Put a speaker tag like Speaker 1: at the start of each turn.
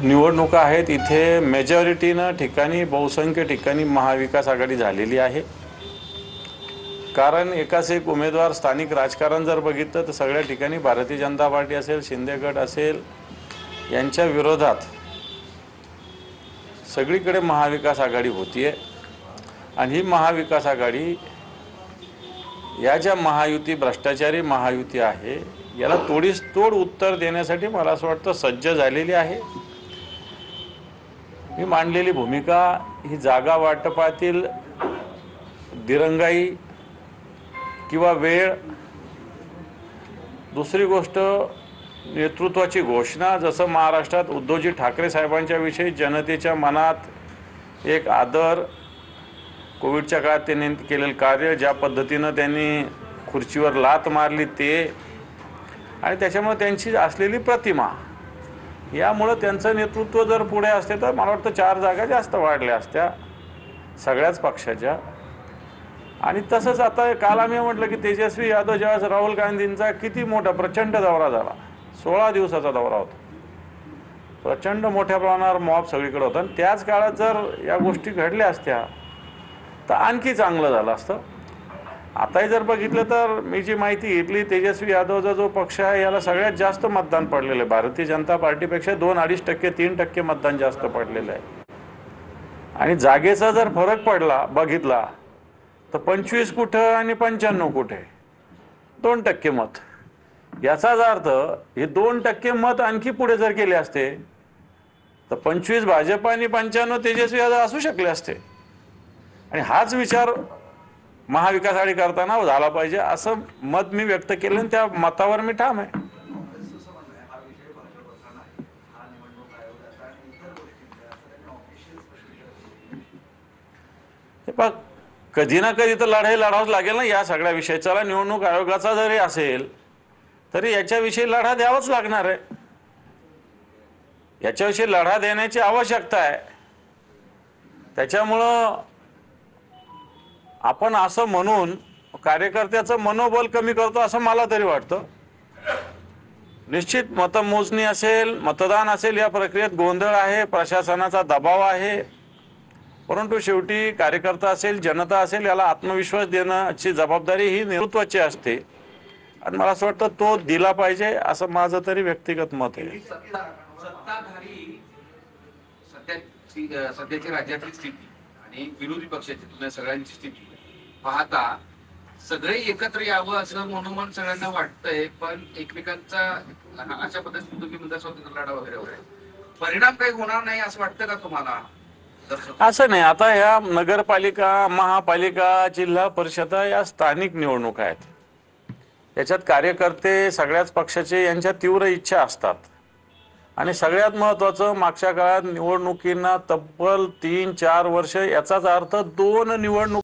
Speaker 1: निवडणुका आहेत, इथे मेजॉरिटीनं ठिकाणी बहुसंख्य ठिकाणी महाविकास आघाडी झालेली आहे। कारण एकाच एक उमेदवार स्थानिक राजकारण जर बघितलं तर सगळ्या ठिकाणी भारतीय जनता पार्टी असेल, शिंदे गट असेल, यांच्या विरोधात सगळीकडे महाविकास आघाडी होतीये। आणि ही महाविकास आघाडी या ज्या महायुती भ्रष्टाचारी महायुती आहे याला तोडीस तोड उत्तर देण्यासाठी मला असं वाटतं सज्ज झालेली आहे। मी मांडलेली भूमिका ही जागा वाटपातील दिरंगाई किंवा वेळ, दुसरी गोष्ट नेतृत्वाची घोषणा, जसं महाराष्ट्रात उद्धवजी ठाकरे साहेबांच्या विषयी जनतेच्या मनात एक आदर, कोविडच्या काळात त्यांनी केलेलं कार्य, ज्या पद्धतीनं त्यांनी खुर्चीवर लात मारली ते, आणि त्याच्यामुळे त्यांची असलेली प्रतिमा, यामुळे त्यांचं नेतृत्व जर पुढे असते तर मला वाटतं 4 जागा जास्त वाढल्या असत्या सगळ्याच पक्षाच्या। आणि तसंच आता काल आम्ही म्हटलं की तेजस्वी यादव जेव्हा राहुल गांधींचा किती मोठा प्रचंड दौरा झाला, 16 दिवसाचा दौरा होता, प्रचंड मोठ्या प्रमाणावर मॉब सगळीकडे होता, आणि त्याच काळात जर या गोष्टी घडल्या असत्या तर आणखी चांगलं झालं असतं। आताही जर बघितलं तर मी जी माहिती घेतली, तेजस्वी यादवचा जो पक्ष आहे याला सगळ्यात जास्त मतदान पडलेलं आहे, भारतीय जनता पार्टीपेक्षा 2-2.5% 3% मतदान जास्त पडलेलं आहे। आणि जागेचा जर फरक पडला बघितला तर 25 कुठं आणि 95 कुठे, 2% मत। याचाच अर्थ हे 2% मत आणखी पुढे जर केले असते तर 25 भाजप आणि 95 तेजस्वी यादव असू शकले असते। आणि हाच विचार महाविकास आघाडी करताना झाला पाहिजे असं मत मी व्यक्त केलं, आणि त्या मतावर मी ठाम आहे। हे कधी ना कधी तर लढाई लढावंच लागेल ना या सगळ्या विषयाचा। निवडणूक आयोगाचा जरी असेल तरी याच्याविषयी लढा द्यावाच लागणार आहे, याच्याविषयी लढा देण्याची आवश्यकता आहे। त्याच्यामुळं आपण असं म्हणून कार्यकर्त्याचं मनोबल कमी करतो असं मला तरी वाटतं। निश्चित मतमोजणी असेल, मतदान असेल, या प्रक्रियेत गोंधळ आहे, प्रशासनाचा दबाव आहे, परंतु शेवटी कार्यकर्ता असेल, जनता असेल, याला आत्मविश्वास देण्याची जबाबदारी ही नेतृत्वाची असते, आणि मला असं वाटतं तो दिला पाहिजे असं माझं तरी व्यक्तिगत मत आहे।
Speaker 2: सत्ताधारी सध्याची राज्यातील स्थिती आणि विरोधी पक्षाची तुम्ही सगळ्यांची स्थिती पाहता सगळे एकत्र यावं असं मनोमन सगळ्यांना वाटतंय, पण एकमेकांचा अशा पद्धतीने तुम्ही म्हणता स्वतंत्र लढा वगैरे वगैरे परिणाम काही होणार नाही असं वाटतं का तुम्हाला?
Speaker 1: असं नाही, आता ह्या नगरपालिका, महापालिका, जिल्हा परिषदा या स्थानिक निवडणुका आहेत, याच्यात कार्यकर्ते सगळ्याच पक्षाचे यांच्या तीव्र इच्छा असतात। आणि सगळ्यात महत्त्वाचं, मागच्या काळात निवडणुकींना तब्बल 3-4 वर्ष, याचाच अर्थ 2 निवडणूक